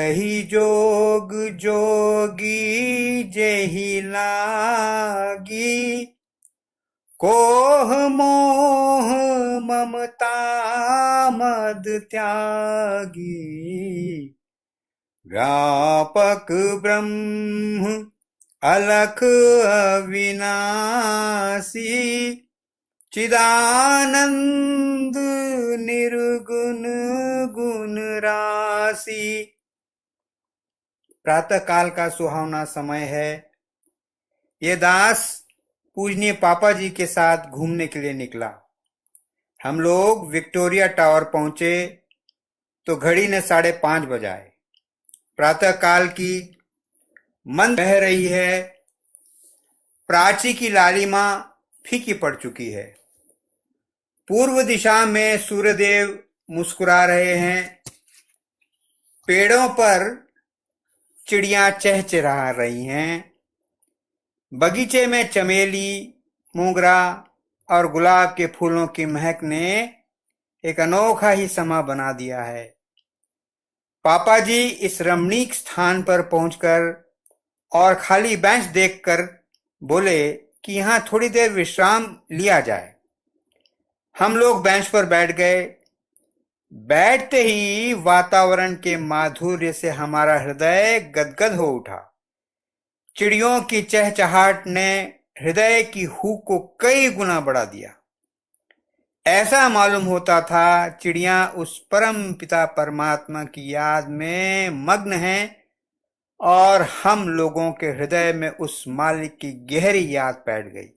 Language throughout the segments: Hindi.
यही जोग जोगी जेहि लागी, कोह मोह ममता मद त्यागी। व्यापक ब्रह्म अलख अविनाशी, चिदानंद निर्गुण गुण राशि। प्रातः काल का सुहावना समय है। ये दास पूजनीय पापा जी के साथ घूमने के लिए निकला। हम लोग विक्टोरिया टावर पहुंचे तो घड़ी ने 5:30 बजाए। प्रातः काल की मंद बह रही है। प्राची की लालिमा फीकी पड़ चुकी है। पूर्व दिशा में सूर्यदेव मुस्कुरा रहे हैं। पेड़ों पर चिड़ियां चहचहा रही हैं। बगीचे में चमेली, मोगरा और गुलाब के फूलों की महक ने एक अनोखा ही समा बना दिया है। पापा जी इस रमणीक स्थान पर पहुंचकर और खाली बेंच देखकर बोले कि यहां थोड़ी देर विश्राम लिया जाए। हम लोग बेंच पर बैठ गए। बैठते ही वातावरण के माधुर्य से हमारा हृदय गदगद हो उठा। चिड़ियों की चहचहाट ने हृदय की हूक को कई गुना बढ़ा दिया। ऐसा मालूम होता था चिड़ियां उस परम पिता परमात्मा की याद में मग्न हैं और हम लोगों के हृदय में उस मालिक की गहरी याद बैठ गई।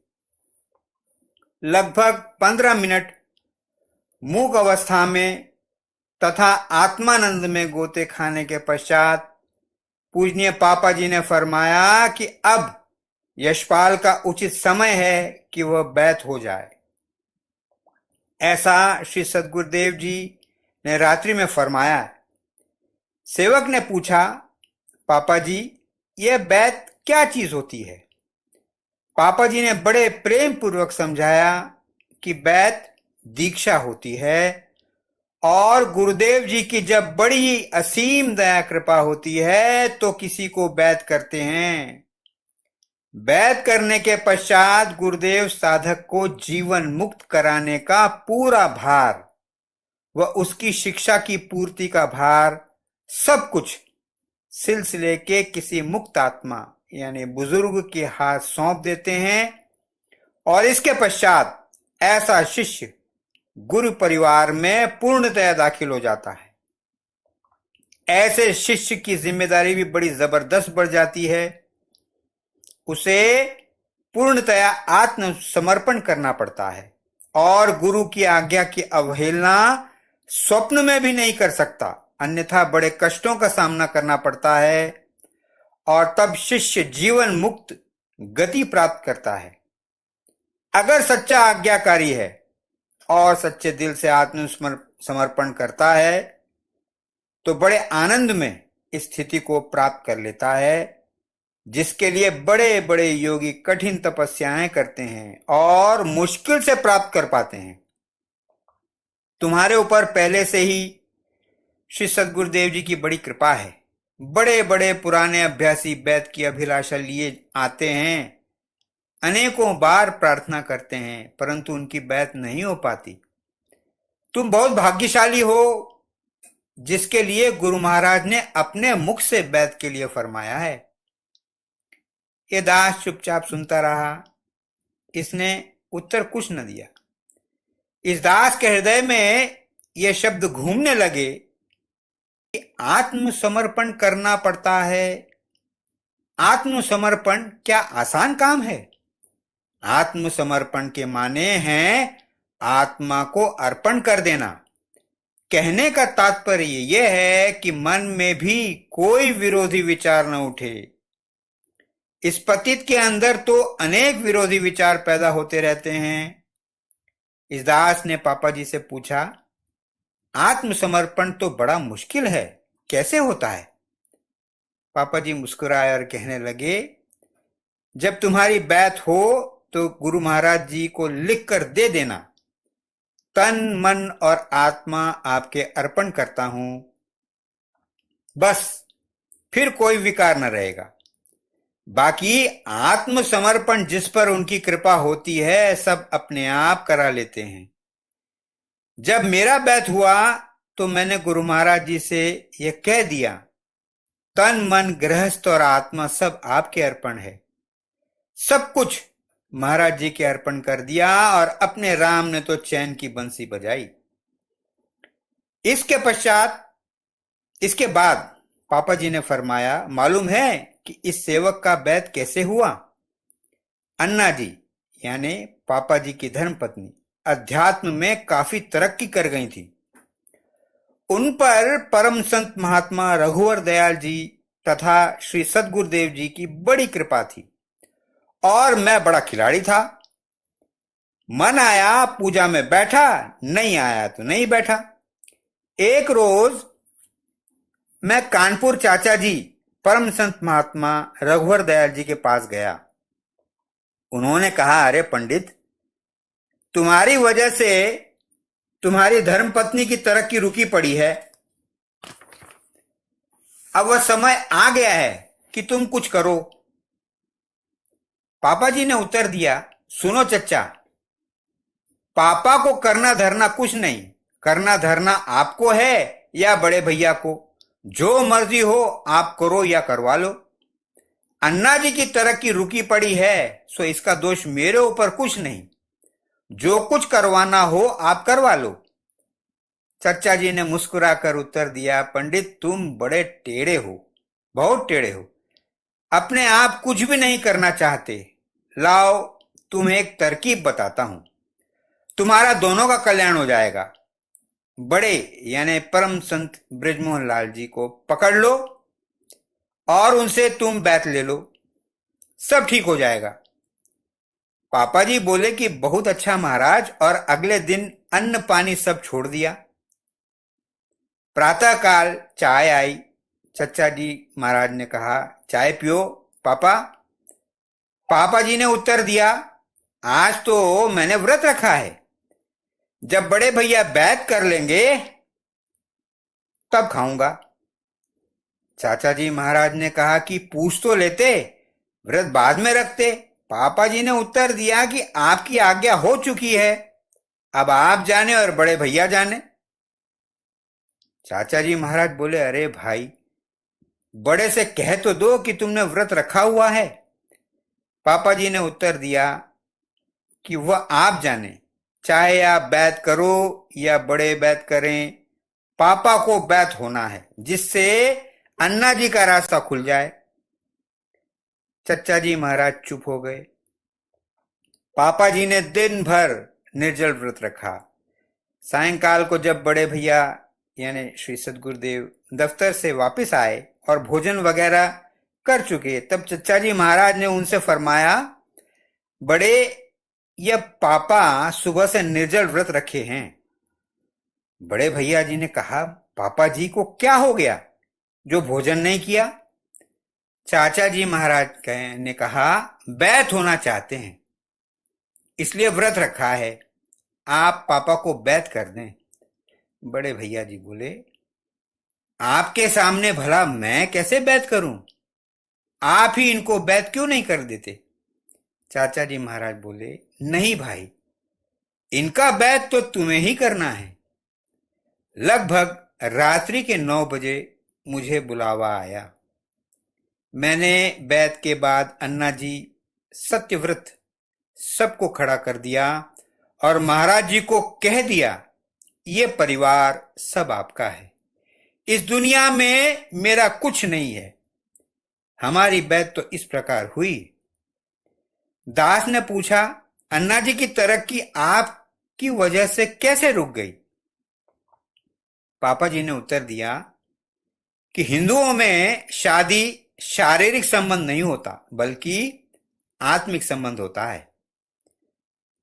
लगभग 15 मिनट मूक अवस्था में तथा आत्मानंद में गोते खाने के पश्चात पूजनीय पापा जी ने फरमाया कि अब यशपाल का उचित समय है कि वह बैत हो जाए। ऐसा श्री सद्गुरुदेव जी ने रात्रि में फरमाया है। सेवक ने पूछा, पापा जी यह बैत क्या चीज होती है? पापा जी ने बड़े प्रेम पूर्वक समझाया कि बैत दीक्षा होती है और गुरुदेव जी की जब बड़ी ही असीम दया कृपा होती है तो किसी को बैत करते हैं। बैत करने के पश्चात गुरुदेव साधक को जीवन मुक्त कराने का पूरा भार व उसकी शिक्षा की पूर्ति का भार सब कुछ सिलसिले के किसी मुक्त आत्मा यानी बुजुर्ग के हाथ सौंप देते हैं और इसके पश्चात ऐसा शिष्य गुरु परिवार में पूर्णतया दाखिल हो जाता है। ऐसे शिष्य की जिम्मेदारी भी बड़ी जबरदस्त बढ़ जाती है। उसे पूर्णतया आत्मसमर्पण करना पड़ता है और गुरु की आज्ञा की अवहेलना स्वप्न में भी नहीं कर सकता, अन्यथा बड़े कष्टों का सामना करना पड़ता है और तब शिष्य जीवन मुक्त गति प्राप्त करता है। अगर सच्चा आज्ञाकारी है और सच्चे दिल से आत्मसमर्पण करता है तो बड़े आनंद में इस स्थिति को प्राप्त कर लेता है, जिसके लिए बड़े बड़े योगी कठिन तपस्याएं करते हैं और मुश्किल से प्राप्त कर पाते हैं। तुम्हारे ऊपर पहले से ही श्री सद्गुरुदेव जी की बड़ी कृपा है। बड़े बड़े पुराने अभ्यासी बैत की अभिलाषा लिए आते हैं, अनेकों बार प्रार्थना करते हैं, परंतु उनकी बैत नहीं हो पाती। तुम बहुत भाग्यशाली हो जिसके लिए गुरु महाराज ने अपने मुख से बैत के लिए फरमाया है। ये दास चुपचाप सुनता रहा। इसने उत्तर कुछ न दिया। इस दास के हृदय में ये शब्द घूमने लगे कि आत्मसमर्पण करना पड़ता है। आत्मसमर्पण क्या आसान काम है? आत्मसमर्पण के माने हैं आत्मा को अर्पण कर देना। कहने का तात्पर्य यह है कि मन में भी कोई विरोधी विचार न उठे। इस पतित के अंदर तो अनेक विरोधी विचार पैदा होते रहते हैं। इस दास ने पापा जी से पूछा, आत्मसमर्पण तो बड़ा मुश्किल है, कैसे होता है? पापा जी मुस्कुराए और कहने लगे, जब तुम्हारी बैत हो तो गुरु महाराज जी को लिख कर दे देना, तन मन और आत्मा आपके अर्पण करता हूं। बस फिर कोई विकार न रहेगा। बाकी आत्मसमर्पण जिस पर उनकी कृपा होती है सब अपने आप करा लेते हैं। जब मेरा बैत हुआ तो मैंने गुरु महाराज जी से यह कह दिया, तन मन गृहस्थ और आत्मा सब आपके अर्पण है। सब कुछ महाराज जी के अर्पण कर दिया और अपने राम ने तो चैन की बंसी बजाई। इसके बाद पापा जी ने फरमाया, मालूम है कि इस सेवक का बैत कैसे हुआ? अन्ना जी यानी पापा जी की धर्मपत्नी अध्यात्म में काफी तरक्की कर गई थी। उन पर परम संत महात्मा रघुवर दयाल जी तथा श्री सद्गुरुदेव जी की बड़ी कृपा थी और मैं बड़ा खिलाड़ी था। मन आया पूजा में बैठा, नहीं आया तो नहीं बैठा। एक रोज मैं कानपुर चाचा जी परम संत महात्मा रघुवर दयाल जी के पास गया। उन्होंने कहा, अरे पंडित, तुम्हारी वजह से तुम्हारी धर्मपत्नी की तरक्की रुकी पड़ी है। अब वह समय आ गया है कि तुम कुछ करो। पापा जी ने उत्तर दिया, सुनो चच्चा, पापा को करना धरना कुछ नहीं, करना धरना आपको है या बड़े भैया को। जो मर्जी हो आप करो या करवा लो। अन्ना जी की तरक्की रुकी पड़ी है सो इसका दोष मेरे ऊपर कुछ नहीं। जो कुछ करवाना हो आप करवा लो। चच्चा जी ने मुस्कुराकर उत्तर दिया, पंडित तुम बड़े टेढ़े हो, बहुत टेढ़े हो। अपने आप कुछ भी नहीं करना चाहते। लाओ तुम्हें एक तरकीब बताता हूं, तुम्हारा दोनों का कल्याण हो जाएगा। बड़े यानी परम संत ब्रिजमोहन लाल जी को पकड़ लो और उनसे तुम बैत ले लो, सब ठीक हो जाएगा। पापा जी बोले कि बहुत अच्छा महाराज, और अगले दिन अन्न पानी सब छोड़ दिया। प्रातःकाल चाय आई। चच्चा जी महाराज ने कहा, चाय पियो पापा। पापा जी ने उत्तर दिया, आज तो मैंने व्रत रखा है, जब बड़े भैया बैत कर लेंगे तब खाऊंगा। चाचा जी महाराज ने कहा कि पूछ तो लेते, व्रत बाद में रखते। पापा जी ने उत्तर दिया कि आपकी आज्ञा हो चुकी है, अब आप जाने और बड़े भैया जाने। चाचा जी महाराज बोले, अरे भाई, बड़े से कह तो दो कि तुमने व्रत रखा हुआ है। पापा जी ने उत्तर दिया कि वह आप जाने, चाहे आप बैत करो या बड़े बैत करें, पापा को बैत होना है, जिससे अन्ना जी का रास्ता खुल जाए। चच्चा जी महाराज चुप हो गए। पापा जी ने दिन भर निर्जल व्रत रखा। सायंकाल को जब बड़े भैया यानी श्री सद्गुरुदेव दफ्तर से वापस आए और भोजन वगैरह कर चुके, तब चच्चा जी महाराज ने उनसे फरमाया, बड़े, यह पापा सुबह से निर्जल व्रत रखे हैं। बड़े भैया जी ने कहा, पापा जी को क्या हो गया जो भोजन नहीं किया? चाचा जी महाराज ने कहा, बैत होना चाहते हैं इसलिए व्रत रखा है, आप पापा को बैत कर दें। बड़े भैया जी बोले, आपके सामने भला मैं कैसे बैत करूं? आप ही इनको बैत क्यों नहीं कर देते? चाचा जी महाराज बोले, नहीं भाई, इनका बैत तो तुम्हें ही करना है। लगभग रात्रि के 9 बजे मुझे बुलावा आया। मैंने बैत के बाद अन्ना जी सत्यव्रत सबको खड़ा कर दिया और महाराज जी को कह दिया, ये परिवार सब आपका है, इस दुनिया में मेरा कुछ नहीं है। हमारी बैत तो इस प्रकार हुई। दास ने पूछा, अन्ना जी की तरक्की आपकी वजह से कैसे रुक गई? पापा जी ने उत्तर दिया कि हिंदुओं में शादी शारीरिक संबंध नहीं होता, बल्कि आत्मिक संबंध होता है।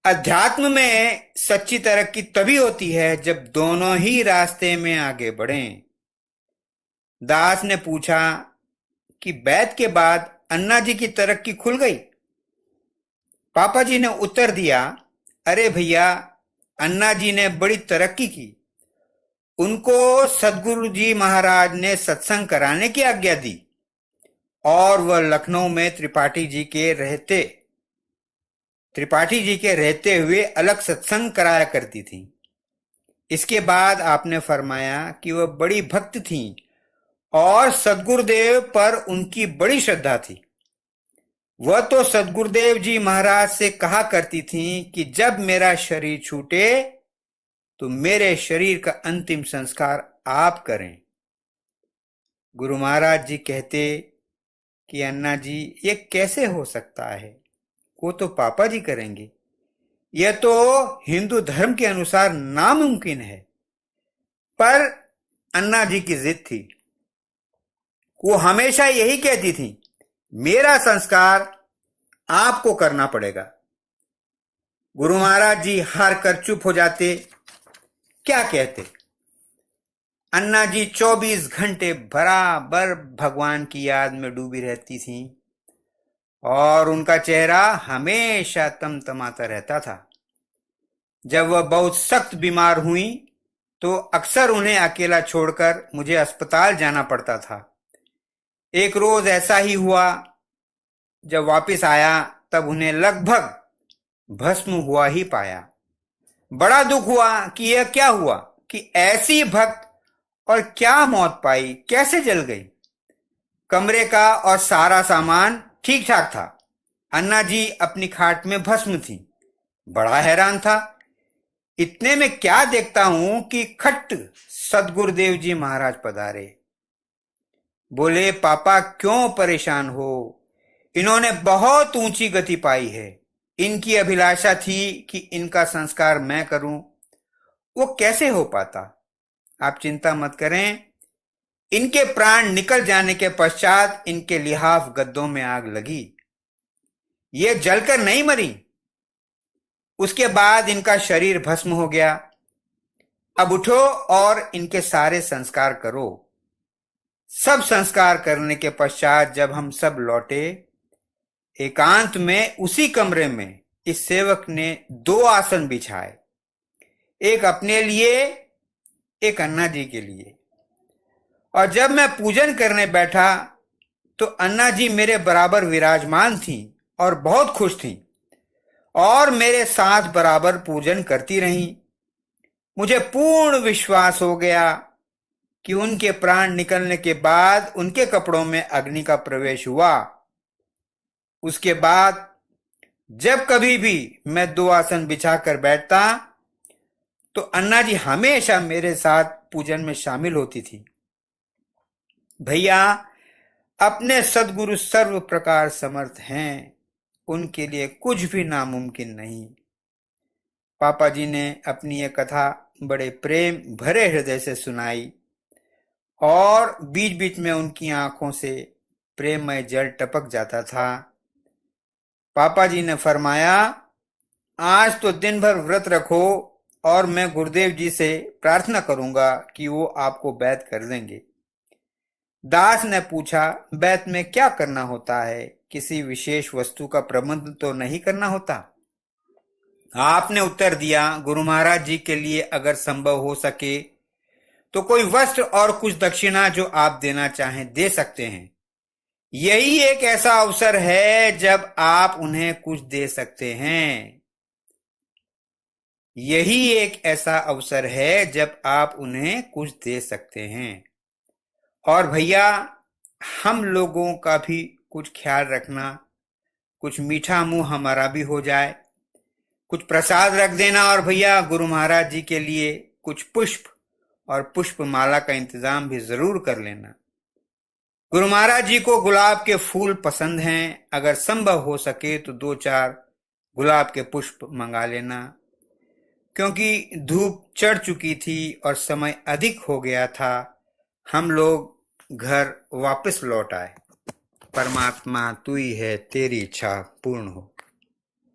अध्यात्म में सच्ची तरक्की तभी होती है जब दोनों ही रास्ते में आगे बढ़ें। दास ने पूछा कि बैत के बाद अन्ना जी की तरक्की खुल गई? पापा जी ने उत्तर दिया, अरे भैया, अन्ना जी ने बड़ी तरक्की की। उनको सद्गुरु जी महाराज ने सत्संग कराने की आज्ञा दी। और वह लखनऊ में त्रिपाठी जी के रहते हुए अलग सत्संग कराया करती थी। इसके बाद आपने फरमाया कि वह बड़ी भक्त थीं और सदगुरुदेव पर उनकी बड़ी श्रद्धा थी। वह तो सदगुरुदेव जी महाराज से कहा करती थीं कि जब मेरा शरीर छूटे तो मेरे शरीर का अंतिम संस्कार आप करें। गुरु महाराज जी कहते कि अन्ना जी, ये कैसे हो सकता है, वो तो पापा जी करेंगे, यह तो हिंदू धर्म के अनुसार नामुमकिन है। पर अन्ना जी की जिद थी। वो हमेशा यही कहती थी, मेरा संस्कार आपको करना पड़ेगा। गुरु महाराज जी हार कर चुप हो जाते। क्या कहते? अन्ना जी 24 घंटे बराबर भगवान की याद में डूबी रहती थीं और उनका चेहरा हमेशा तमतमाता रहता था। जब वह बहुत सख्त बीमार हुई तो अक्सर उन्हें अकेला छोड़कर मुझे अस्पताल जाना पड़ता था। एक रोज ऐसा ही हुआ। जब वापस आया तब उन्हें लगभग भस्म हुआ ही पाया। बड़ा दुख हुआ कि यह क्या हुआ कि ऐसी भक्त और क्या मौत पाई, कैसे जल गई। कमरे का और सारा सामान ठीक ठाक था। अन्ना जी अपनी खाट में भस्म थी। बड़ा हैरान था। इतने में क्या देखता हूं कि खट्ट सदगुरुदेव जी महाराज पधारे। बोले, पापा क्यों परेशान हो, इन्होंने बहुत ऊंची गति पाई है। इनकी अभिलाषा थी कि इनका संस्कार मैं करूं, वो कैसे हो पाता। आप चिंता मत करें। इनके प्राण निकल जाने के पश्चात इनके लिहाफ गद्दों में आग लगी, ये जलकर नहीं मरी। उसके बाद इनका शरीर भस्म हो गया। अब उठो और इनके सारे संस्कार करो। सब संस्कार करने के पश्चात जब हम सब लौटे, एकांत में उसी कमरे में इस सेवक ने 2 आसन बिछाए, एक अपने लिए, एक अन्ना जी के लिए। और जब मैं पूजन करने बैठा तो अन्ना जी मेरे बराबर विराजमान थी और बहुत खुश थी और मेरे साथ बराबर पूजन करती रहीं। मुझे पूर्ण विश्वास हो गया कि उनके प्राण निकलने के बाद उनके कपड़ों में अग्नि का प्रवेश हुआ। उसके बाद जब कभी भी मैं 2 आसन बिछाकर बैठता तो अन्ना जी हमेशा मेरे साथ पूजन में शामिल होती थी। भैया, अपने सदगुरु सर्व प्रकार समर्थ हैं, उनके लिए कुछ भी नामुमकिन नहीं। पापा जी ने अपनी यह कथा बड़े प्रेम भरे हृदय से सुनाई और बीच बीच में उनकी आंखों से प्रेममय जल टपक जाता था। पापा जी ने फरमाया, आज तो दिन भर व्रत रखो और मैं गुरुदेव जी से प्रार्थना करूंगा कि वो आपको बैत कर देंगे। दास ने पूछा, बैत में क्या करना होता है? किसी विशेष वस्तु का प्रबंध तो नहीं करना होता? आपने उत्तर दिया, गुरु महाराज जी के लिए अगर संभव हो सके तो कोई वस्त्र और कुछ दक्षिणा जो आप देना चाहें दे सकते हैं। यही एक ऐसा अवसर है जब आप उन्हें कुछ दे सकते हैं। यही एक ऐसा अवसर है जब आप उन्हें कुछ दे सकते हैं। और भैया, हम लोगों का भी कुछ ख्याल रखना, कुछ मीठा मुंह हमारा भी हो जाए, कुछ प्रसाद रख देना। और भैया, गुरु महाराज जी के लिए कुछ पुष्प और पुष्प माला का इंतजाम भी जरूर कर लेना। गुरु महाराज जी को गुलाब के फूल पसंद हैं। अगर संभव हो सके तो 2-4 गुलाब के पुष्प मंगा लेना, क्योंकि धूप चढ़ चुकी थी और समय अधिक हो गया था। हम लोग घर वापस लौट आए। परमात्मा तू ही है, तेरी इच्छा पूर्ण हो।